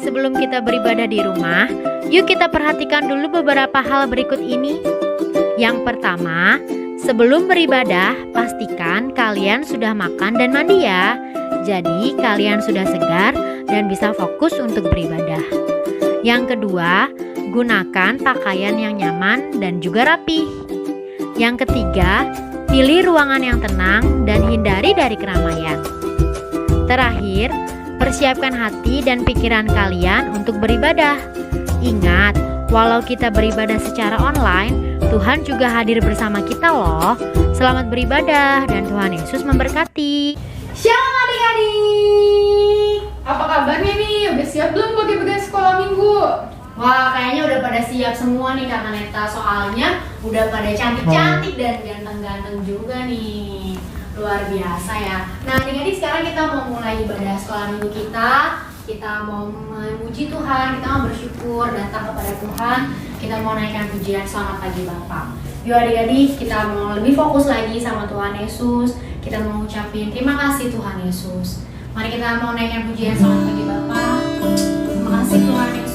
sebelum kita beribadah di rumah, yuk kita perhatikan dulu beberapa hal berikut ini. Yang pertama, sebelum beribadah, pastikan kalian sudah makan dan mandi ya. Jadi kalian sudah segar dan bisa fokus untuk beribadah. Yang kedua, gunakan pakaian yang nyaman dan juga rapi. Yang ketiga, pilih ruangan yang tenang dan hindari dari keramaian. Terakhir, persiapkan hati dan pikiran kalian untuk beribadah. Ingat, walau kita beribadah secara online, Tuhan juga hadir bersama kita loh. Selamat beribadah dan Tuhan Yesus memberkati. Shalom adik-adik. Apa kabarnya nih? Udah siap belum bagi-bagi sekolah minggu? Wah, kayaknya udah pada siap semua nih Kakak Neta. Soalnya udah pada cantik-cantik dan ganteng-ganteng juga nih. Luar biasa ya. Nah adik-adik, sekarang kita mau mulai ibadah sekolah minggu kita. Kita mau memuji Tuhan, kita mau bersyukur, datang kepada Tuhan. Kita mau naikkan pujian selamat pagi Bapak. Yuk adik-adik, kita mau lebih fokus lagi sama Tuhan Yesus. Kita mau ucapin terima kasih Tuhan Yesus. Mari kita mau naikkan pujian selamat pagi Bapak. Terima kasih Tuhan Yesus.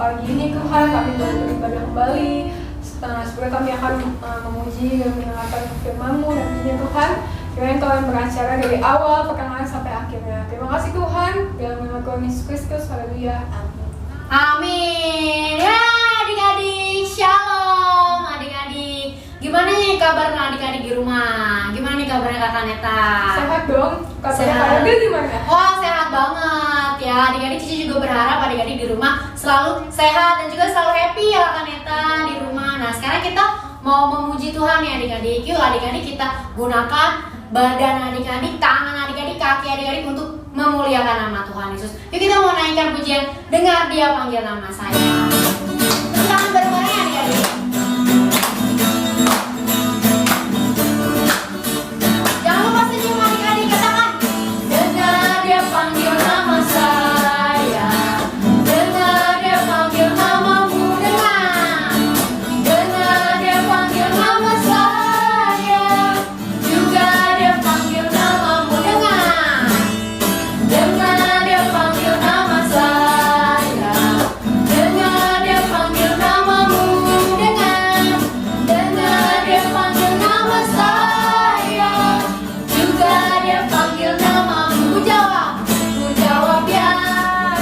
pagi ini Tuhan kami boleh beribadah kembali. Setelah kami akan memuji dan mendengarkan firman-Mu nantinya Tuhan. Kiranya Tuhan beracara dari awal perkenalan sampai akhirnya. Terima kasih Tuhan. Dalam nama Tuhan Yesus Kristus, haleluya. Amin. Amin. Ya adik-adik, shalom adik-adik. Gimana nih kabarnya adik-adik di rumah? Gimana nih kabarnya Kakak Neta? Sehat dong. Kabarnya Sehat. Kak Adel gimana? Wah, sehat banget ya adik-adik. Cici juga berharap adik-adik di rumah selalu sehat dan juga selalu happy ya Kakak Neta di rumah. Nah sekarang kita mau memuji Tuhan ya adik-adik. Yuk adik-adik kita gunakan badan adik-adik, tangan adik-adik, kaki adik-adik untuk memuliakan nama Tuhan Yesus. Yuk kita mau naikkan pujian, dengar Dia panggil nama saya. Tangan bareng-bareng ya adik-adik. Jangan lupa senyum adik-adik, katakan. Dengar Dia panggil nama saya. Dengar Dia panggil namamu, dengar. Dengar Dia panggil nama saya. Juga Dia panggil namamu, dengar. Dengar Dia panggil nama saya. Dengar Dia panggil namamu, dengar. Dengar Dia panggil nama saya. Juga Dia panggil namamu. Ku jawab ya,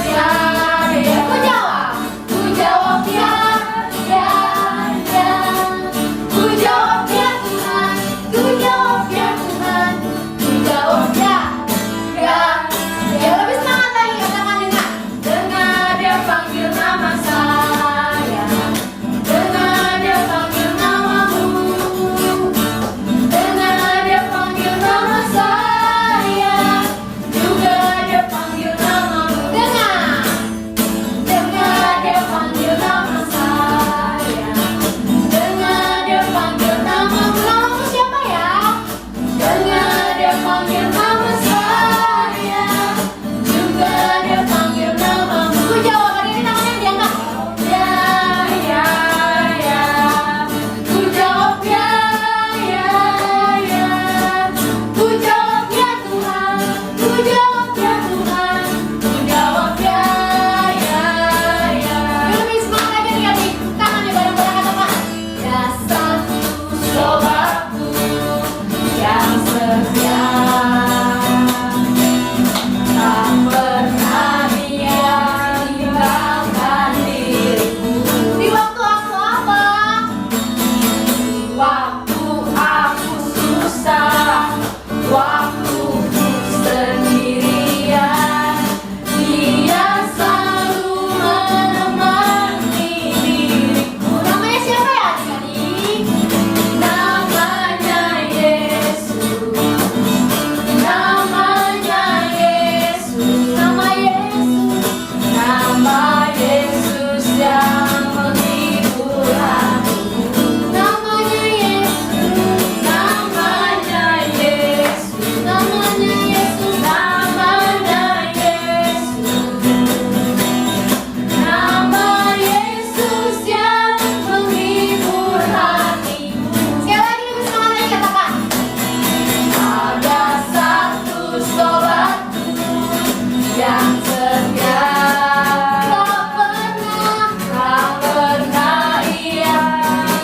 ya, ya. Ku jawab ya, ya, ya. Ku jawab ya Tuhan, ku jawab ya Tuhan, ku jawab ya, ya, ya. Lebih semangat lagi, katakan dengar. Dengar Dia panggil nama saya. Dengar Dia panggil namamu. Dengar Dia panggil nama saya. Juga Dia panggil namamu. Dengar. Dengar Dia panggil nama saya. Dengar Dia panggil namamu. Namamu siapa ya? Dengar Dia panggil nama saya. Juga Dia panggil namamu. Ku jawab, adik-adik tangannya diangkat. Ya, ya, ya. Ku jawab ya, ya, ya. Ku jawab ya Tuhan. Ku jawab ya Tuhan. Ku jawab ya, ya, ya. Lebih semangat lagi adik-adik. Tangannya bareng-bareng katakan. Ya satu sobatku yang setia. Tak pernah Dia tinggalkan diriku. Di waktu aku apa? Waktu aku susah, waktu ku sendirian, Dia selalu menemani diriku. Namanya siapa ya adik-adik? Namanya Yesus. Namanya Yesus. Nama Yesus. Nama Yesus yang menghibur hatiku. Namanya Yesus. Namanya Yesus. Namanya Yesus. Namanya Yesus. Nama Yesus yang menghibur hatiku. Sekali lagi lebih semangat lagi katakan. Ada satu sobatku yang setia. Tak pernah Ia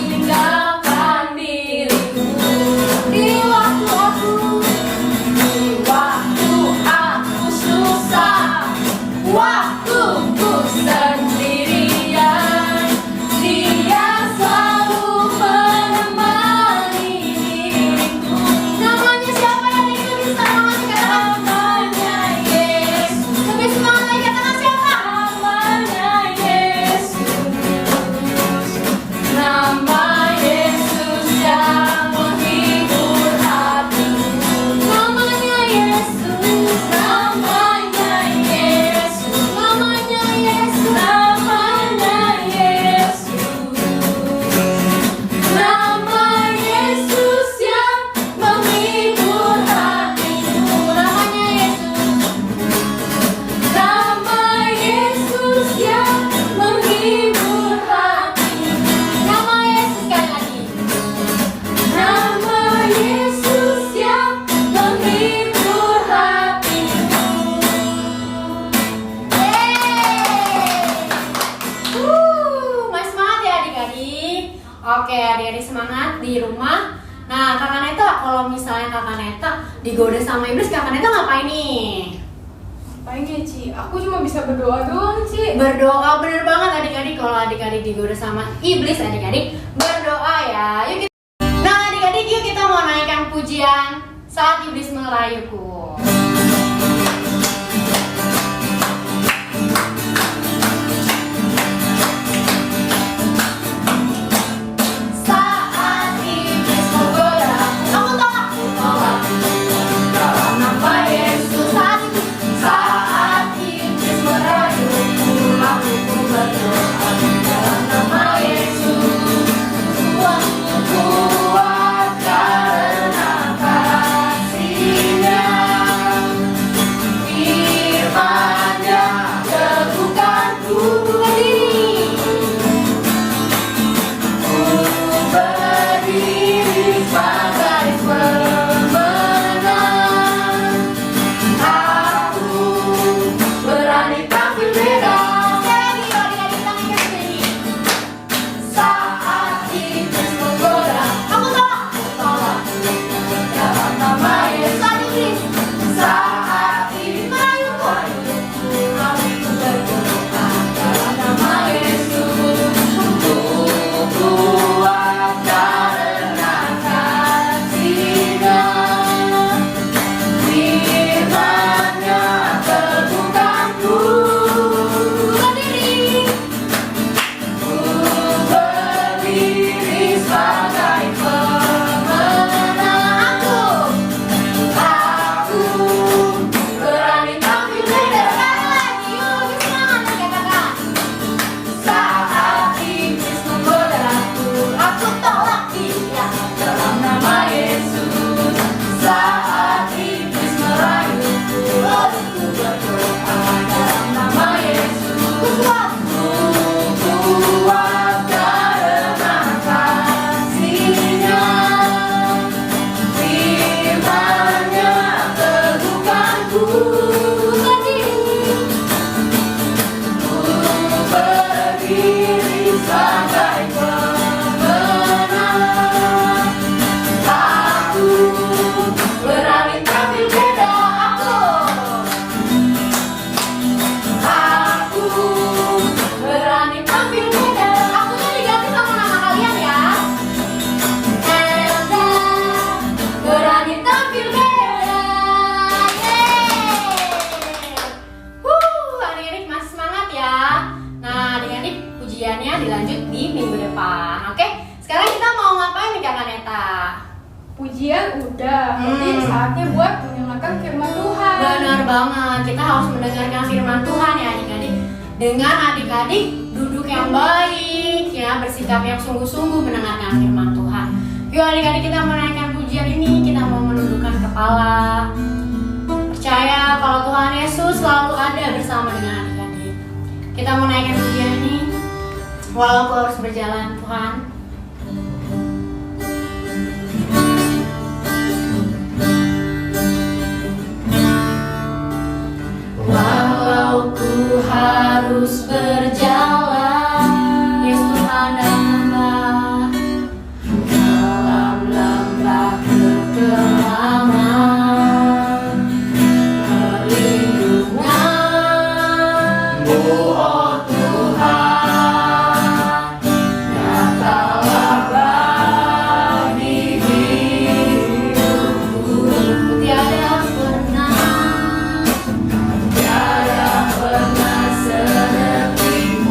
tinggalkan diriku. Di waktu aku susah, waktu ku sendirian, Dia selalu menemani diriku. Namanya siapa ya? Lebih semangat katakan. Namanya Yesus. Lebih semangat lagi katakan siapa? Namanya Yesus. Nama Yesus yang menghibur hatiku. Namanya Yesus. Namanya Yesus. Namanya Yesus. Namanya Yesus. Nama Yesus yang menghibur hatiku. Namanya Yesus. Nama Yesus yang menghibur hatiku. Nama Yesus sekali lagi. Nama Yesus yang menghibur hatiku. Masih semangat ya adik-adik? Oke adik-adik semangat di rumah. Nah, Kakak Neta, kalau misalnya Kakak Neta digoda sama iblis, Kakak Neta ngapain nih? Ngapain ya, Ci? Aku cuma bisa berdoa doang, Ci. Berdoa, bener banget adik-adik. Kalau adik-adik digoda sama iblis, adik-adik berdoa ya. Nah adik-adik, yuk kita mau naikkan pujian Saat Iblis Merayuku. Saat iblis menggoda, aku tolak dalam nama Yesus. Saat iblis merayuku, aku pun berdoa dalam nama Yesus. Tuhanku kuat karena kasih-Nya, firman-Nya teguhkanku berdiri. Ku berdiri sebagai pemenang. Aku berani tampil beda. Sekali lagi adik-adik tangannya berdiri. Saat iblis menggoda, aku tolak dalam nama Yesus. Saat iblis merayuku, aku berdoa dalam nama Yesus. Ku kuat karena kasih-Nya, firman-Nya teguhkanku berdiri. Ku berdiri sebagai pemenang. Aku berani tampil beda. Sekali lagi, yuk lebih semangat kakak-kakak. Saat iblis menggodaku, aku tolak dia dalam nama Yesus. Saat iblis merayuku, aku berdoa dalam nama Yesus. Ku kuat karena kasih-Nya, firman-Nya teguhkanku berdiri. Ku berdiri sebagai pemenang. Aku berani tampil beda. Aku berani tampil beda. Akunya diganti sama nama kalian ya. Elda berani tampil beda. Adik-adik masih semangat ya. Nah adik-adik, pujiannya dilanjut di minggu depan. Oke, sekarang kita mau ngapain nih Kakak Neta? Pujian udah, berarti saatnya buat mendengarkan firman Tuhan. Benar banget, kita harus mendengarkan firman Tuhan ya adik-adik. Dengan adik-adik duduk yang baik ya, bersikap yang sungguh-sungguh mendengarkan firman Tuhan. Yuk adik-adik, kita menaikkan pujian ini, kita mau menundukkan kepala. Percaya kalau Tuhan Yesus selalu ada bersama dengan adik-adik. Kita menaikkan pujian ini, walaupun harus berjalan Tuhan. Walau ku harus berjalan, Yesus Tuhan dan hamba, dalam lembah kekelaman, perlindungan-Mu, oh Tuhan, nyatalah bagi hidupku. Tiada pernah sedetik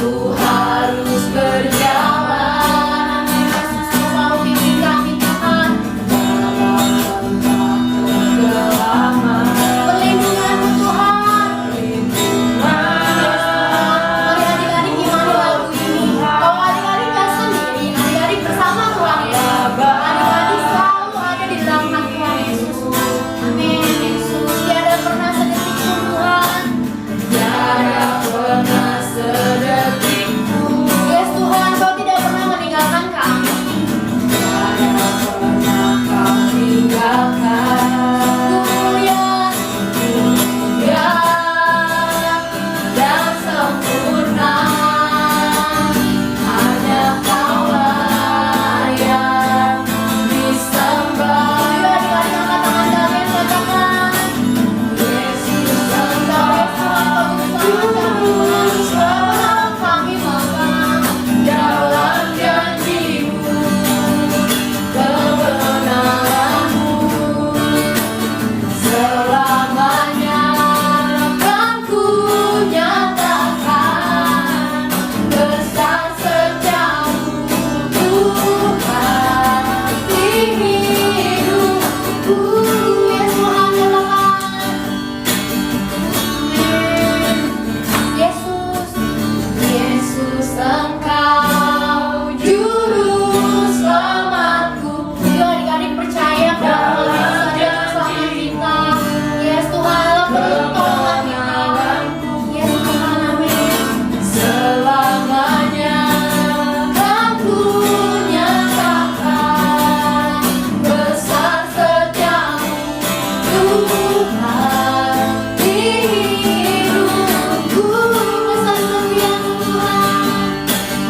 Aku harus berjalan. Yesus selalu bimbing kami Tuhan. Dalam lembah kegelapan. Perlindungan-Mu Tuhan. Mari adik-adik imani lagu ini. Kalau adik-adik gak sendiri, adik-adik bersama Tuhan Yesus. Adik-adik selalu ada di dalam hati Tuhan Yesus. Amin Yesus. Tiada pernah sedetik pun Tuhan. Tiada pernah sedetik pun. Yes Tuhan, Kau tidak pernah meninggalkan kami. Tiada pernah Kau tinggalkan. Mulia, Ya, dan sempurna. Hanya Kaulah yang disembah. ayo adik-adik angkat tangan kalian katakan. Yesus Engkau Engkau Tuhan Tuhan kami Bapa. dalam janji-Mu, kebenaran-Mu selamanya akan Ku nyatakan. Besar setiamu Tuhan di hidupku. Yes Tuhan katakan. Amin. Yesus, Yesus Engkau juru selamatku. ayo adik-adik percaya bahwa Yesus ada juru selamat kita. Yes Tuhan, pertolongan kita. Yes Tuhan, amin. Selamanya akan Ku nyatakan. Besar setiamu Tuhan di hidupku. Besar setiamu Tuhan.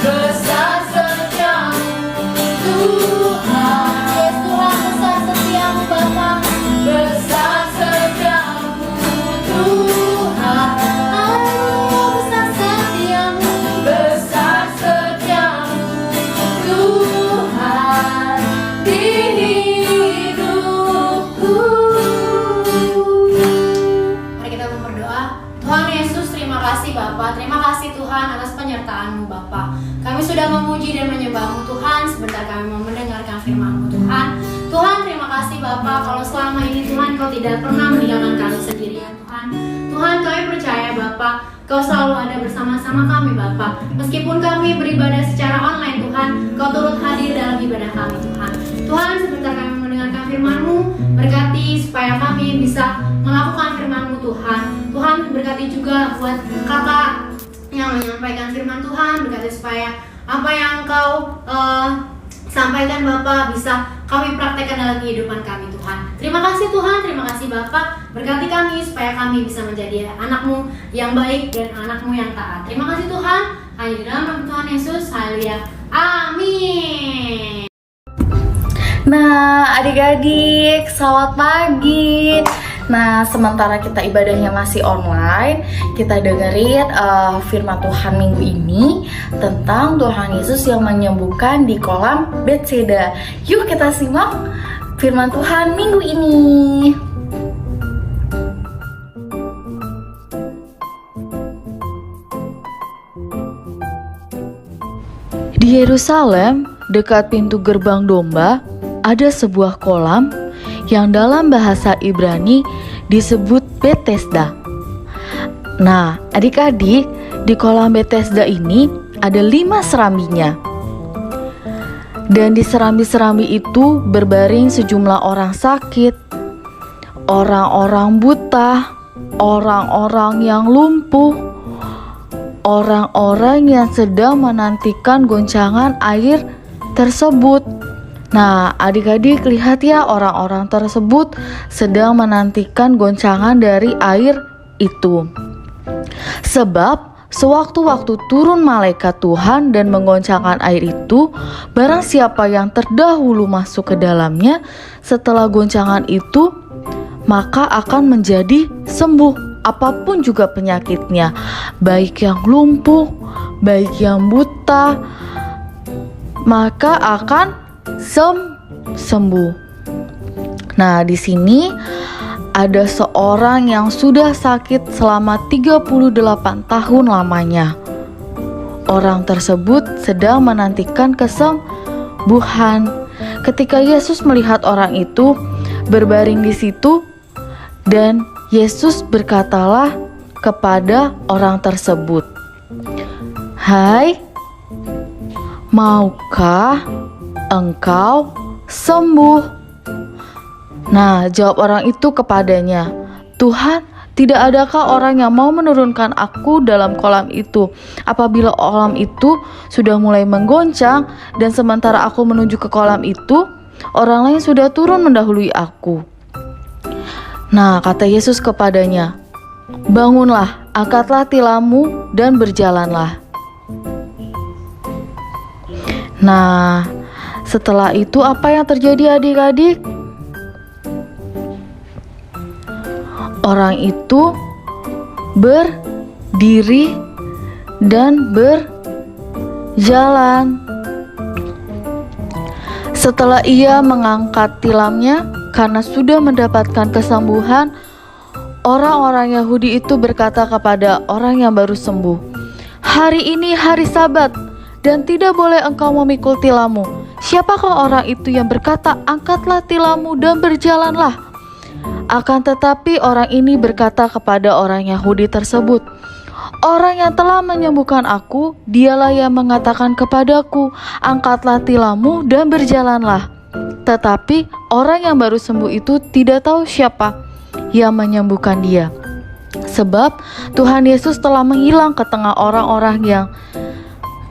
Besar setiamu Tuhan. Yes Tuhan, besar setiamu Bapa. Besar setiamu Tuhan. Haleluya, besar setiamu. Besar setiamu Tuhan di hidupku. Mari kita berdoa. Tuhan Yesus, terima kasih Bapa. Terima kasih Tuhan atas penyertaan-Mu Bapa. Kami sudah memuji dan menyembah-Mu Tuhan. Sebentar kami mau mendengarkan firman-Mu Tuhan. Tuhan, terima kasih Bapa. Kalau selama ini Tuhan Kau tidak pernah meninggalkan kami sendirian Tuhan. Tuhan, kami percaya Bapa, Kau selalu ada bersama-sama kami Bapa. Meskipun kami beribadah secara online Tuhan, Kau turut hadir dalam ibadah kami Tuhan. Tuhan, sebentar kami mendengarkan firman-Mu. Berkati supaya kami bisa melakukan firman-Mu Tuhan. Tuhan, berkati juga buat kakak yang menyampaikan firman Tuhan. Berkati supaya apa yang Kau sampaikan Bapak bisa kami praktekkan dalam kehidupan kami Tuhan. Terima kasih Tuhan, terima kasih Bapak. Berkati kami supaya kami bisa menjadi anak-Mu yang baik dan anak-Mu yang taat. Terima kasih Tuhan. Hanya di dalam nama Tuhan Yesus. Haleluya. Amin. Nah, adik-adik, selamat pagi. Nah, sementara kita ibadahnya masih online, kita dengerin firman Tuhan minggu ini tentang Tuhan Yesus yang menyembuhkan di kolam Bethesda. Yuk kita simak firman Tuhan minggu ini. Di Yerusalem, dekat pintu gerbang domba, ada sebuah kolam yang dalam bahasa Ibrani disebut Bethesda. Nah, adik-adik, di kolam Bethesda ini ada 5 serambinya. Dan di serambi-serambi itu berbaring sejumlah orang sakit, orang-orang buta, orang-orang yang lumpuh, orang-orang yang sedang menantikan goncangan air tersebut. Nah, adik-adik lihat ya, orang-orang tersebut sedang menantikan goncangan dari air itu. Sebab sewaktu-waktu turun malaikat Tuhan dan menggoncangkan air itu, barang siapa yang terdahulu masuk ke dalamnya setelah goncangan itu, maka akan menjadi sembuh apapun juga penyakitnya, baik yang lumpuh, baik yang buta, maka akan sembuh. Nah, di sini ada seorang yang sudah sakit selama 38 tahun lamanya. orang tersebut sedang menantikan kesembuhan. Ketika Yesus melihat orang itu berbaring di situ, dan Yesus berkatalah kepada orang tersebut, "Hai, maukah engkau sembuh?" Nah, jawab orang itu kepadanya, "Tuhan, tidak adakah orang yang mau menurunkan aku dalam kolam itu apabila kolam itu sudah mulai menggoncang, dan sementara aku menuju ke kolam itu, orang lain sudah turun mendahului aku." Nah, kata Yesus kepadanya, "Bangunlah, angkatlah tilammu dan berjalanlah." Nah, setelah itu apa yang terjadi adik-adik? Orang itu berdiri dan berjalan. Setelah ia mengangkat tilamnya karena sudah mendapatkan kesembuhan, orang-orang Yahudi itu berkata kepada orang yang baru sembuh, "Hari ini hari Sabat dan tidak boleh engkau memikul tilammu. Siapakah orang itu yang berkata, 'Angkatlah tilammu dan berjalanlah'?" Akan tetapi orang ini berkata kepada orang Yahudi tersebut, "Orang yang telah menyembuhkan aku, dialah yang mengatakan kepadaku, 'Angkatlah tilammu dan berjalanlah.'" Tetapi orang yang baru sembuh itu tidak tahu siapa yang menyembuhkan dia, sebab Tuhan Yesus telah menghilang ke tengah orang-orang yang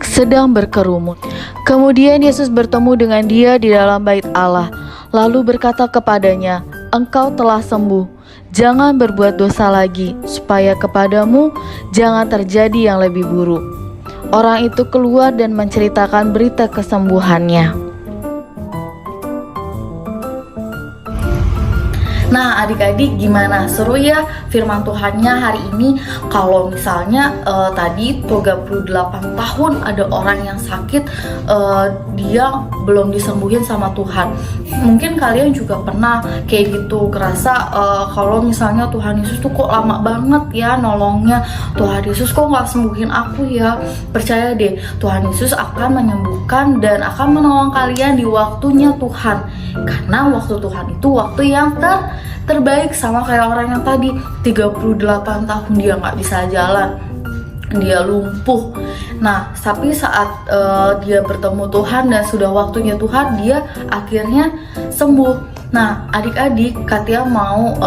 sedang berkerumun. Kemudian Yesus bertemu dengan dia di dalam bait Allah, lalu berkata kepadanya, "Engkau telah sembuh, jangan berbuat dosa lagi, supaya kepadamu jangan terjadi yang lebih buruk." Orang itu keluar dan menceritakan berita kesembuhannya. Nah, adik-adik, gimana? Seru ya firman Tuhannya hari ini. Kalau misalnya tadi 38 tahun ada orang yang sakit, dia belum disembuhin sama Tuhan. Mungkin kalian juga pernah kayak gitu, kerasa kalau misalnya Tuhan Yesus tuh kok lama banget ya nolongnya. Tuhan Yesus kok gak sembuhin aku ya. Percaya deh, Tuhan Yesus akan menyembuhkan dan akan menolong kalian di waktunya Tuhan. Karena waktu Tuhan itu waktu yang terbaik. Sama kayak orang yang tadi 38 tahun dia gak bisa jalan, dia lumpuh. Nah, tapi saat dia bertemu Tuhan dan sudah waktunya Tuhan, dia akhirnya sembuh. Nah, adik-adik, Katia mau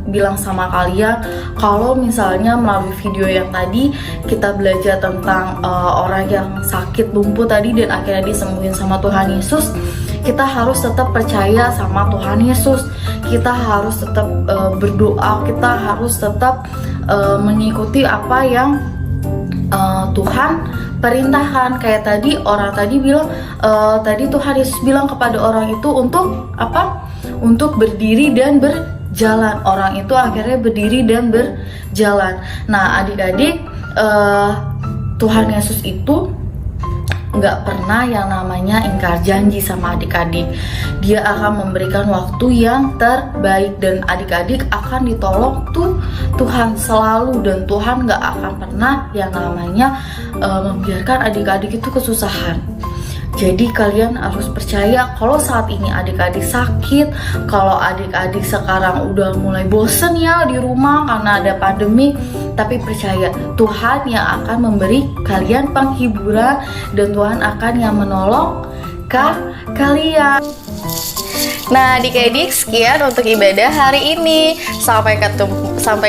bilang sama kalian, kalau misalnya melalui video yang tadi kita belajar tentang orang yang sakit lumpuh tadi dan akhirnya disembuhin sama Tuhan Yesus, kita harus tetap percaya sama Tuhan Yesus. Kita harus tetap berdoa, kita harus tetap mengikuti apa yang Tuhan perintahkan. Kayak tadi orang tadi bilang, tadi Tuhan Yesus bilang kepada orang itu untuk apa? Untuk berdiri dan berjalan. Orang itu akhirnya berdiri dan berjalan. Nah, adik-adik, Tuhan Yesus itu nggak pernah yang namanya ingkar janji sama adik-adik. Dia akan memberikan waktu yang terbaik dan adik-adik akan ditolong tuh Tuhan selalu, dan Tuhan nggak akan pernah yang namanya membiarkan adik-adik itu kesusahan. Jadi kalian harus percaya kalau saat ini adik-adik sakit, kalau adik-adik sekarang udah mulai bosen ya di rumah karena ada pandemi, tapi percaya Tuhan yang akan memberi kalian penghiburan dan Tuhan akan yang menolong kalian. Nah, adik-adik, sekian untuk ibadah hari ini. Sampai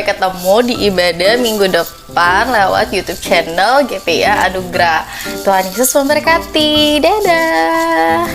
ketemu di ibadah minggu depan lewat YouTube channel GPA Anugerah. Tuhan Yesus memberkati. Dadah.